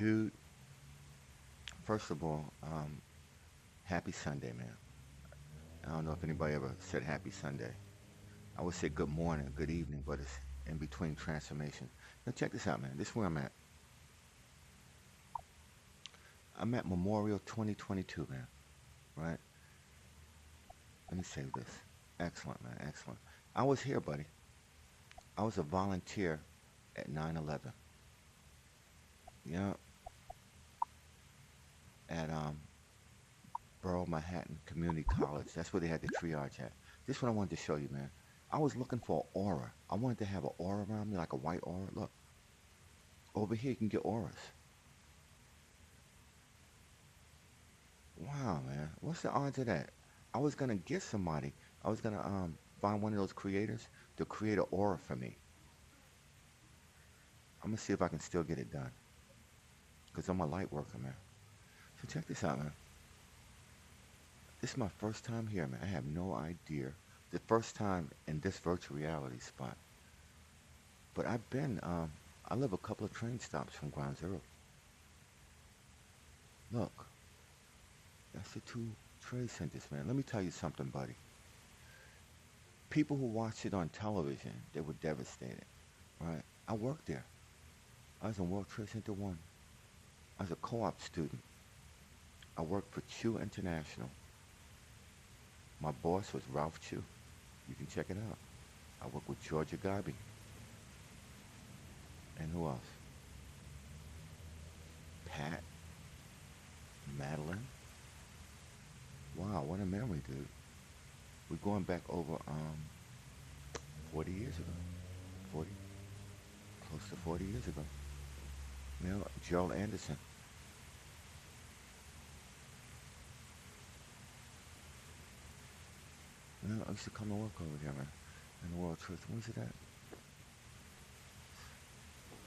Dude, first of all, happy Sunday, man. I don't know if anybody ever said happy Sunday. I would say good morning, good evening, but it's in between transformation. Now, check this out, man. This is where I'm at. I'm at Memorial 2022, man. Right? Let me save this. Excellent, man. Excellent. I was here, buddy. I was a volunteer at 9/11. Yeah, at Borough Manhattan Community College. That's where they had the triage at. This is what I wanted to show you, man. I was looking for an aura. I wanted to have an aura around me, like a white aura. Look, over here you can get auras. Wow, man. What's the odds of that? I was gonna get somebody. I was gonna find one of those creators to create an aura for me. I'm gonna see if I can still get it done. Cause I'm a light worker, man. So check this out, man. This is my first time here, man. I have no idea. The first time in this virtual reality spot. But I live a couple of train stops from Ground Zero. Look, that's the two trade centers, man. Let me tell you something, buddy. People who watched it on television, they were devastated, right? I worked there. I was in World Trade Center 1. I was a co-op student. I worked for Chew International. My boss was Ralph Chew. You can check it out. I worked with Georgia Gabi. And who else? Pat, Madeline. Wow, what a memory, dude. We're going back over 40 years ago. 40, close to 40 years ago. You know, Joel Anderson. You know, I used to come to work over here, man. In the World Trade. Where's it at?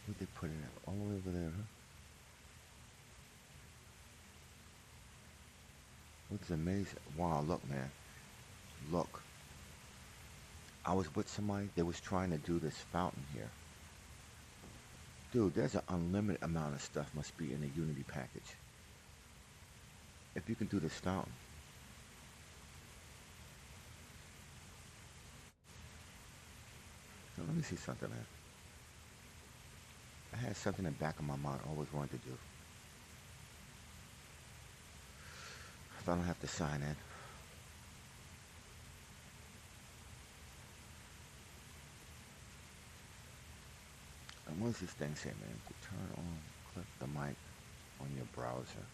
Where'd they put it at? All the way over there, huh? Looks amazing. Wow, look, man. Look. I was with somebody that was trying to do this fountain here. Dude, there's an unlimited amount of stuff must be in the Unity package. If you can do this fountain. Now, let me see something, man. I had something in the back of my mind I always wanted to do. If I don't have to sign in. And what does this thing say, man? To turn on, click the mic on your browser.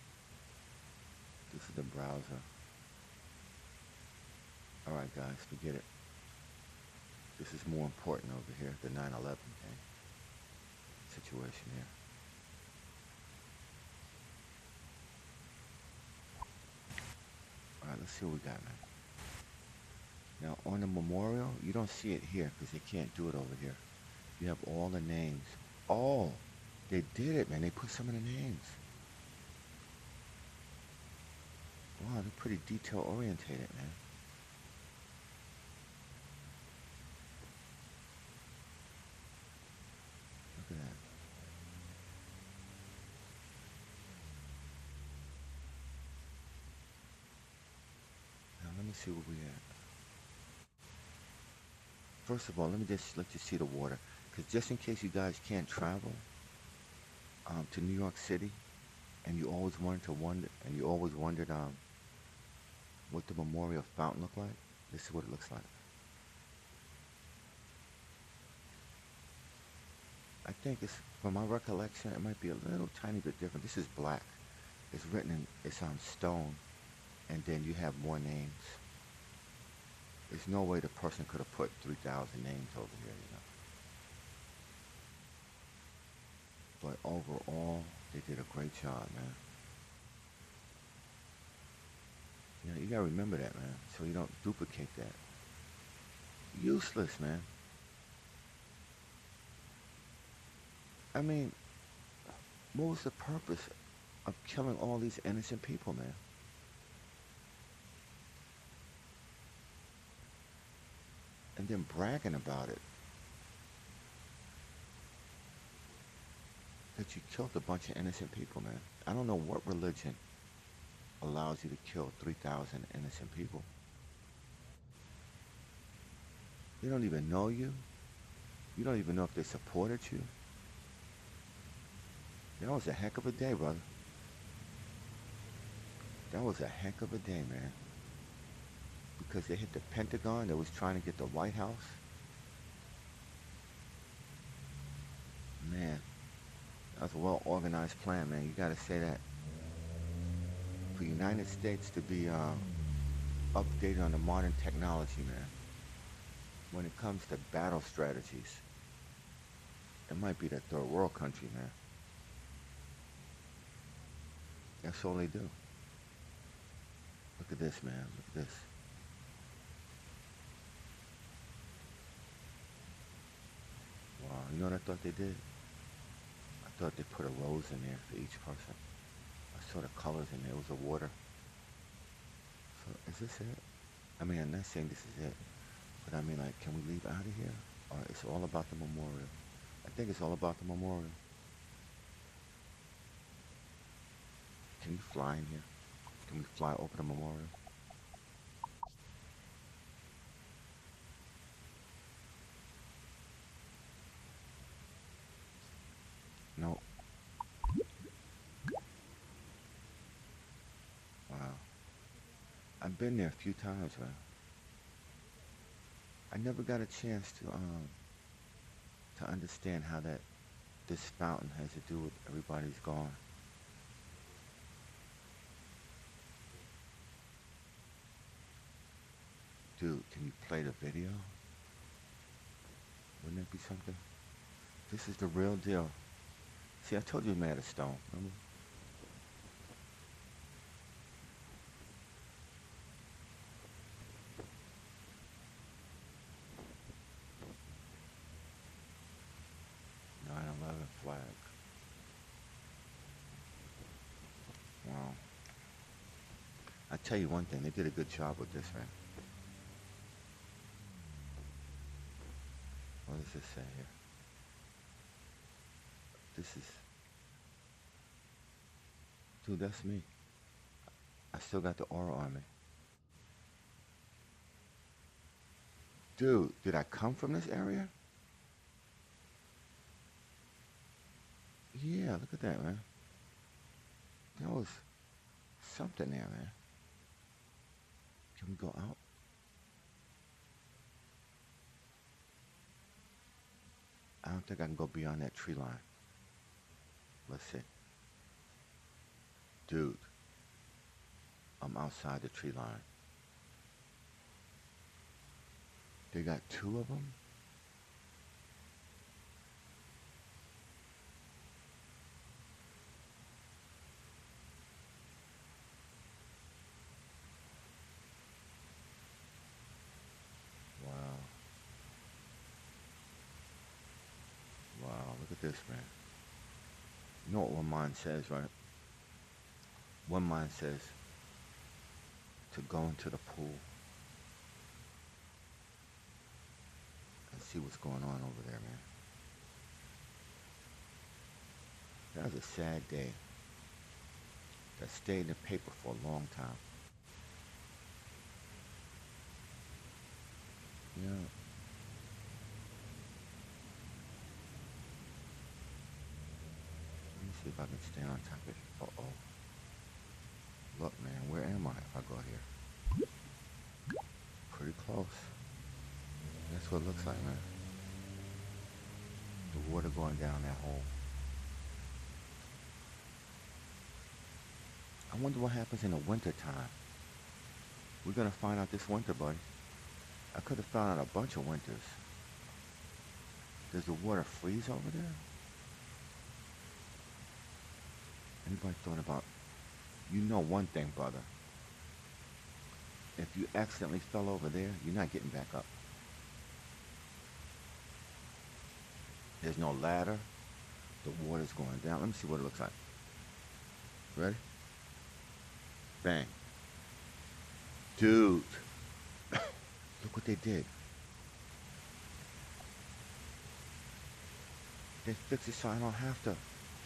This is the browser. Alright, guys, forget it. This is more important over here, the 9/11 thing. Situation here. Alright, let's see what we got, man. Now, on the memorial, you don't see it here because they can't do it over here. You have all the names. Oh, they did it, man. They put some of the names. Wow, they're pretty detail orientated, man. Look at that. Now, let me see where we at. First of all, let me just let you see the water. Because just in case you guys can't travel to New York City, and you always wanted to wonder, and you always wondered what the memorial fountain looked like, this is what it looks like. I think it's, from my recollection, it might be a little tiny bit different. This is black. It's written in, it's on stone, and then you have more names. There's no way the person could have put 3,000 names over here, you know. But overall, they did a great job, man. You know, you gotta remember that, man, so you don't duplicate that. Useless, man. I mean, what was the purpose of killing all these innocent people, man? And then bragging about it. That you killed a bunch of innocent people, man. I don't know what religion allows you to kill 3,000 innocent people. They don't even know you. You don't even know if they supported you. That was a heck of a day, brother. That was a heck of a day, man. Because they hit the Pentagon that was trying to get the White House. Man, that was a well-organized plan, man. You gotta say that. For the United States to be updated on the modern technology, man. When it comes to battle strategies, it might be the third world country, man. That's all they do. Look at this, man. Look at this. Wow, you know what I thought they did? I thought they put a rose in there for each person. I saw the colors in there. It was a water. So is this it? I mean, I'm not saying this is it, but I mean, like, can we leave out of here? Or it's all about the memorial? I think it's all about the memorial. Can you fly in here? Can we fly over the memorial? No. Wow. I've been there a few times, man. I never got a chance to understand how that this fountain has to do with everybody's gone. Dude, can you play the video? Wouldn't that be something? This is the real deal. See, I told you we made of stone, remember? Nine 11 flag. Wow. I tell you one thing, they did a good job with this, man. What does this say here? This is... Dude, that's me. I still got the aura on me. Dude, did I come from this area? Yeah, look at that, man. That was something there, man. Can we go out? I don't think I can go beyond that tree line. Let's see. Dude, I'm outside the tree line. They got two of them? Wow. Wow, look at this, man. You know what one mind says, right? One mind says to go into the pool and see what's going on over there, man. That was a sad day. That stayed in the paper for a long time. Yeah. Let me see if I can stay on top of it. Uh-oh. Look, man, where am I if I go here? Pretty close. That's what it looks like, man. The water going down that hole. I wonder what happens in the winter time. We're gonna find out this winter, buddy. I could have found out a bunch of winters. Does the water freeze over there? Anybody thought about... You know one thing, brother. If you accidentally fell over there, you're not getting back up. There's no ladder. The water's going down. Let me see what it looks like. Ready? Bang. Dude. Look what they did. They fixed it so I don't have to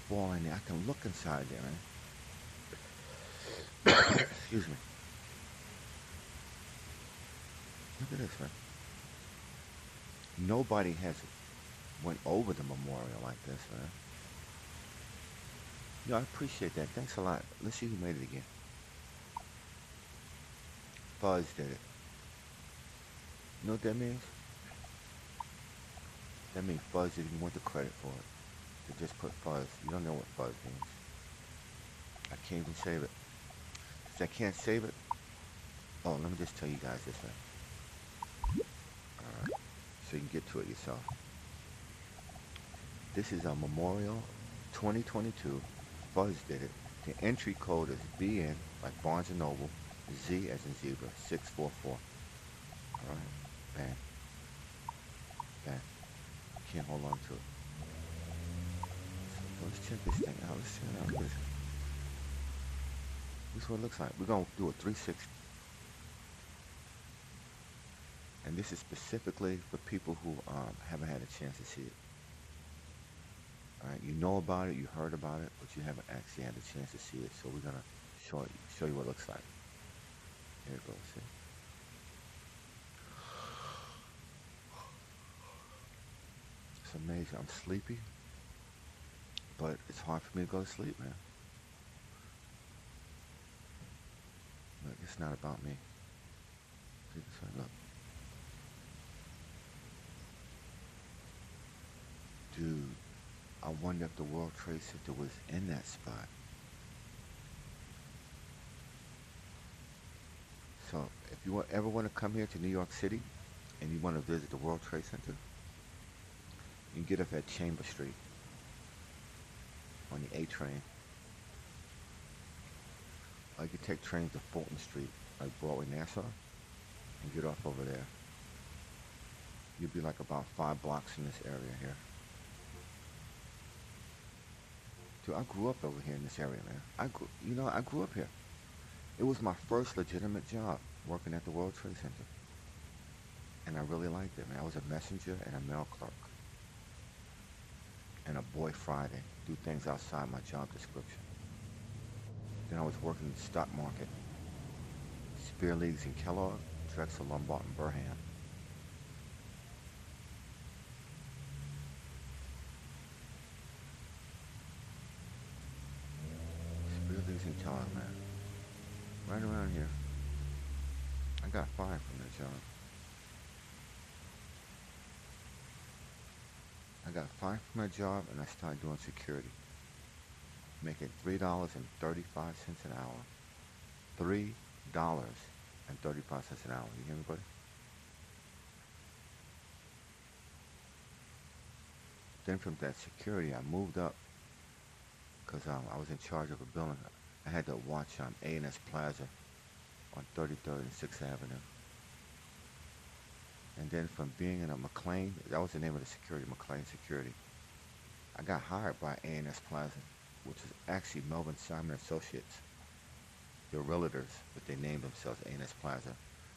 ball in there. I can look inside there, man. Excuse me. Look at this, man. Nobody has went over the memorial like this, man. Yo, I appreciate that. Thanks a lot. Let's see who made it again. Fuzz did it. You know what that means? That means Fuzz didn't want the credit for it. They just put Fuzz. You don't know what Fuzz means. I can't even save it. Since I can't save it, oh, let me just tell you guys this, man. Alright. So you can get to it yourself. This is a Memorial 2022. Fuzz did it. The entry code is BN, like Barnes & Noble, Z as in zebra, 644. Alright. Bam. Bam. Can't hold on to it. So let's check this thing out. Let's see how it is. This is what it looks like. We're going to do a 360. And this is specifically for people who haven't had a chance to see it. All right, you know about it, you heard about it, but you haven't actually had a chance to see it. So we're gonna show you what it looks like. Here it goes. See? It's amazing. I'm sleepy, but it's hard for me to go to sleep, man. Look, it's not about me. See this one? Look. Dude, I wonder if the World Trade Center was in that spot. So, if you ever want to come here to New York City and you want to visit the World Trade Center, you can get off at Chamber Street on the A train. Or you can take trains to Fulton Street, like Broadway, Nassau, and get off over there. You'll be like about 5 blocks in this area here. Dude, I grew up over here in this area, man. I grew up here. It was my first legitimate job, working at the World Trade Center. And I really liked it, man. I was a messenger and a mail clerk. And a boy Friday. Do things outside my job description. Then I was working in the stock market. Spear Leagues in Kellogg, Drexel, Lombard, and Burham. Spear Leagues in Kellogg, man. Right around here. I got fired from that job. I got fired from my job and I started doing security. Making $3.35 an hour. $3.35 an hour. You hear me, buddy? Then from that security, I moved up because I was in charge of a building. I had to watch A&S Plaza on 33rd and 6th Avenue. And then from being in a McLean, that was the name of the security, McLean Security. I got hired by A&S Plaza, which is actually Melvin Simon Associates. They're realtors, but they named themselves A&S Plaza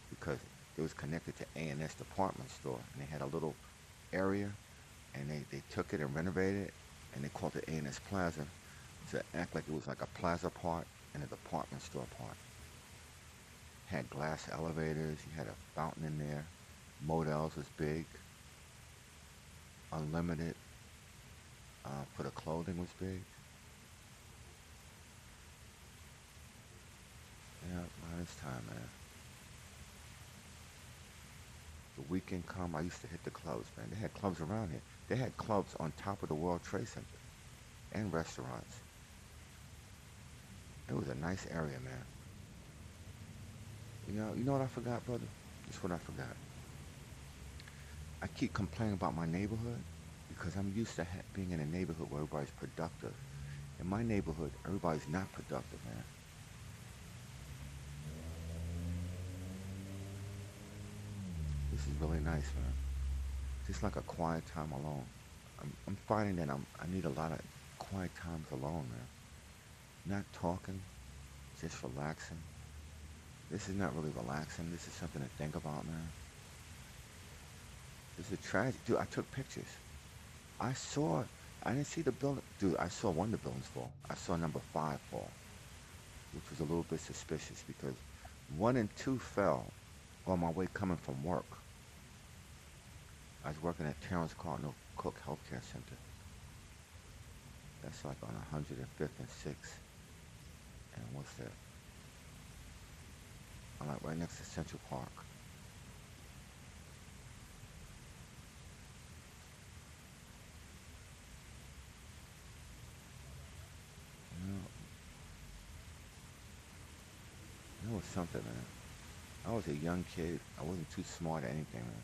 because it was connected to A&S department store, and they had a little area, and they took it and renovated it, and they called it A&S Plaza to act like it was like a plaza part and a department store part. Had glass elevators, you had a fountain in there, Models was big, unlimited for the clothing was big. Yeah, by this time, man. The weekend come, I used to hit the clubs, man. They had clubs around here. They had clubs on top of the World Trade Center and restaurants. It was a nice area, man. You know what I forgot, brother? This is what I forgot. I keep complaining about my neighborhood because I'm used to being in a neighborhood where everybody's productive. In my neighborhood, everybody's not productive, man. This is really nice, man. Just like a quiet time alone. I'm finding that I need a lot of quiet times alone, man. Not talking, just relaxing. This is not really relaxing. This is something to think about, man. This is a tragedy. Dude, I took pictures. I saw I didn't see the building. Dude, I saw one of the buildings fall. I saw number 5 fall, which was a little bit suspicious because 1 and 2 fell on my way coming from work. I was working at Terrence Cardinal Cook Healthcare Center. That's like on 105th and 6th. And what's that? I'm like right next to Central Park. You know, it was something, man. I was a young kid. I wasn't too smart at anything, man.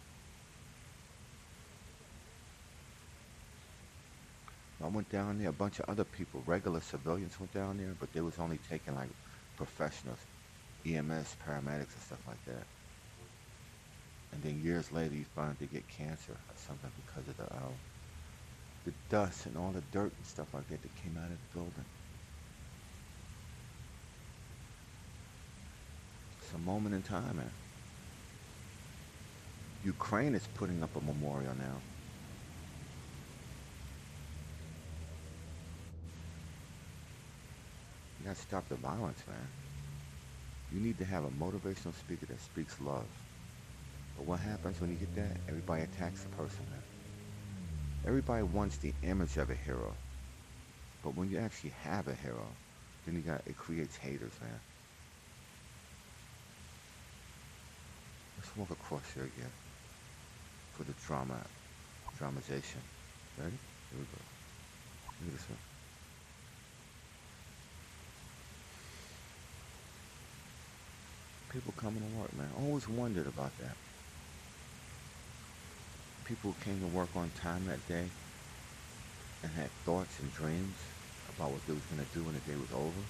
I went down there. A bunch of other people, regular civilians, went down there, but they was only taking like professionals, EMS, paramedics, and stuff like that. And then years later, you find they get cancer or something because of the dust and all the dirt and stuff like that that came out of the building. It's a moment in time, man. Ukraine is putting up a memorial now. You gotta stop the violence, man. You need to have a motivational speaker that speaks love. But what happens when you get that? Everybody attacks the person, man. Everybody wants the image of a hero. But when you actually have a hero, then it creates haters, man. Let's walk across here again for the dramatization. Ready? Here we go. Look at this one. People coming to work, man. I always wondered about that. People who came to work on time that day and had thoughts and dreams about what they was gonna do when the day was over.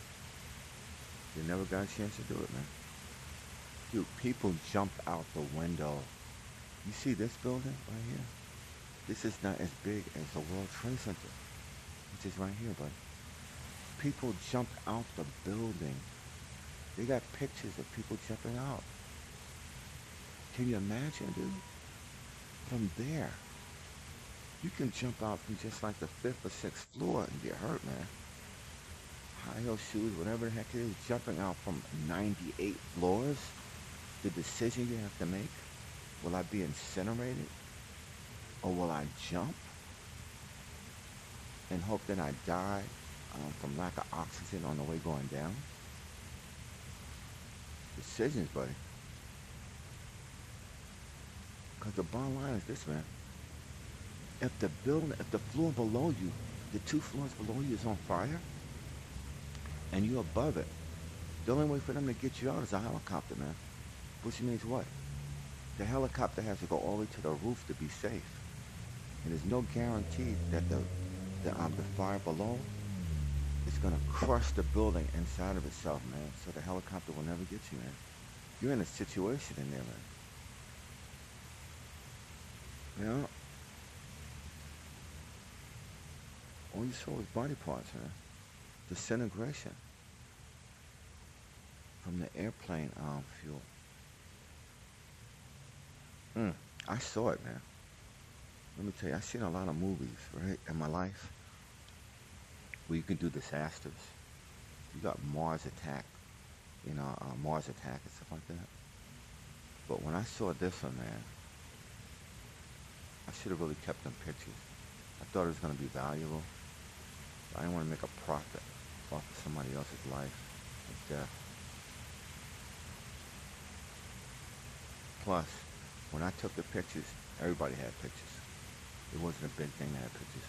They never got a chance to do it, man. Dude, people jumped out the window. You see this building right here? This is not as big as the World Trade Center, which is right here, buddy. People jumped out the building. They got pictures of people jumping out. Can you imagine, dude? From there, you can jump out from just like the 5th or 6th floor and get hurt, man. High heel shoes, whatever the heck it is, jumping out from 98 floors. The decision you have to make: will I be incinerated, or will I jump and hope that I die from lack of oxygen on the way going down? Decisions, buddy. Because the bottom line is this, man. If the floor below you, the 2 floors below you is on fire, and you're above it, the only way for them to get you out is a helicopter, man. Which means what? The helicopter has to go all the way to the roof to be safe. And there's no guarantee that the fire below is gonna crush the building inside of itself, man. So the helicopter will never get you, man. You're in a situation in there, man. You know? All you saw was body parts, man. Disintegration from the airplane fuel. I saw it, man. Let me tell you, I've seen a lot of movies, right, in my life where you can do disasters. You got Mars Attack, Mars Attack and stuff like that. But when I saw this one, man, I should have really kept them pictures. I thought it was going to be valuable. I didn't want to make a profit off of somebody else's life and death. Plus, when I took the pictures, everybody had pictures. It wasn't a big thing to have pictures.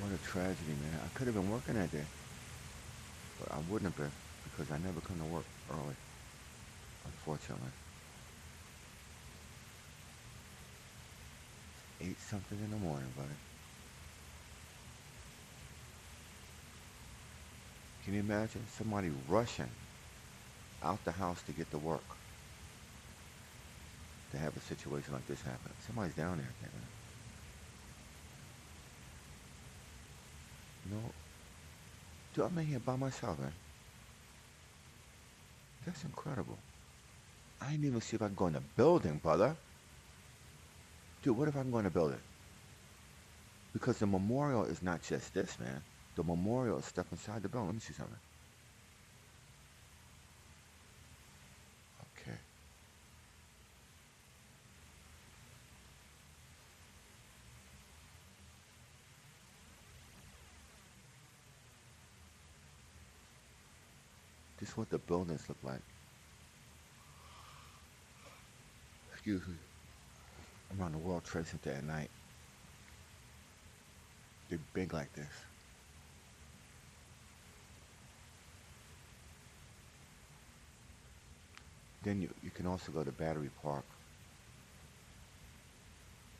What a tragedy, man. I could have been working that day, but I wouldn't have been because I never come to work early, unfortunately. 8 something in the morning, buddy. Can you imagine somebody rushing out the house to get to work to have a situation like this happen? Somebody's down there, man. You know, dude, I'm in here by myself, man. That's incredible. I didn't even see if I can go in the building, brother. Dude, what if I can go in the building? Because the memorial is not just this, man. The memorial is stuff inside the building. Let me see something. Okay. This is what the buildings look like. Excuse me. I'm on the World Trade Center at night. They're big like this. Then you can also go to Battery Park.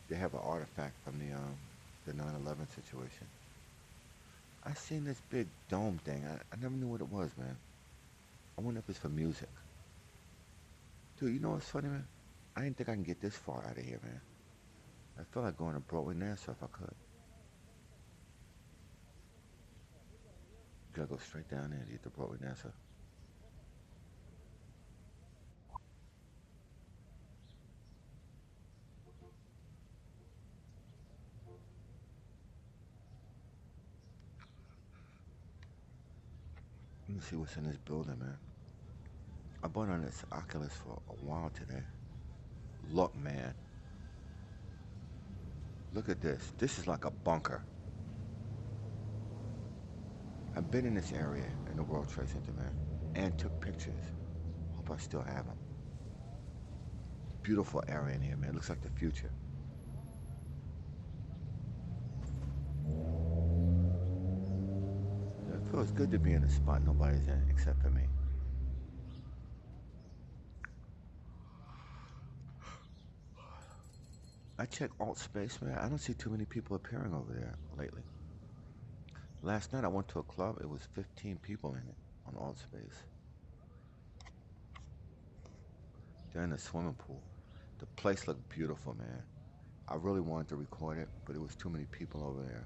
They have an artifact from the 9/11 situation. I seen this big dome thing. I never knew what it was, man. I wonder if it's for music. Dude, you know what's funny, man? I didn't think I can get this far out of here, man. I feel like going to Broadway Nassau if I could. Gotta go straight down there to get to Broadway Nassau. Let me see what's in this building, man. I bought on this Oculus for a while today. Look, man. Look at this. This is like a bunker. I've been in this area in the World Trade Center, man, and took pictures. Hope I still have them. Beautiful area in here, man. Looks like the future. It feels good to be in a spot nobody's in except for me. I check Altspace, man. I don't see too many people appearing over there lately. Last night I went to a club. It was 15 people in it on Altspace. They're in a swimming pool. The place looked beautiful, man. I really wanted to record it, but it was too many people over there.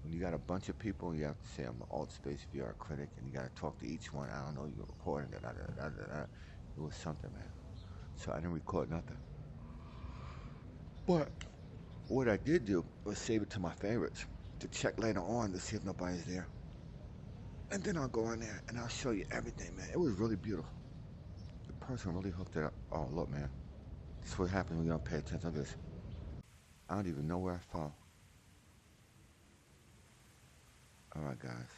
When you got a bunch of people, you have to say I'm the Altspace VR Critic, and you got to talk to each one. I don't know, you're recording it. It was something, man. So I didn't record nothing. But what I did do was save it to my favorites to check later on to see if nobody's there. And then I'll go in there and I'll show you everything, man. It was really beautiful. The person really hooked it up. Oh, look, man. This is what happens when you don't pay attention to this. I don't even know where I fell. All right, guys.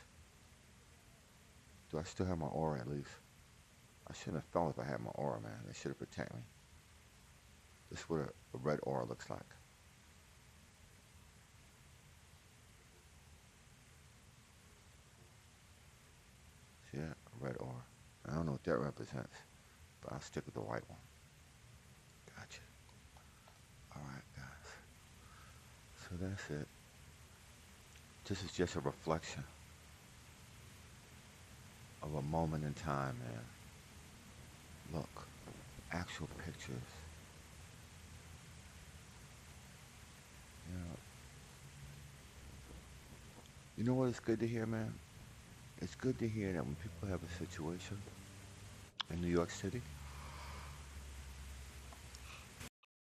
Do I still have my aura at least? I shouldn't have fell if I had my aura, man. They should have protected me. This is what a red aura looks like. See that? A red aura. I don't know what that represents, but I'll stick with the white one. Gotcha. All right, guys. So that's it. This is just a reflection of a moment in time, man. Look, actual pictures. You know, you know what it's good to hear, man? It's good to hear that when people have a situation in New York City,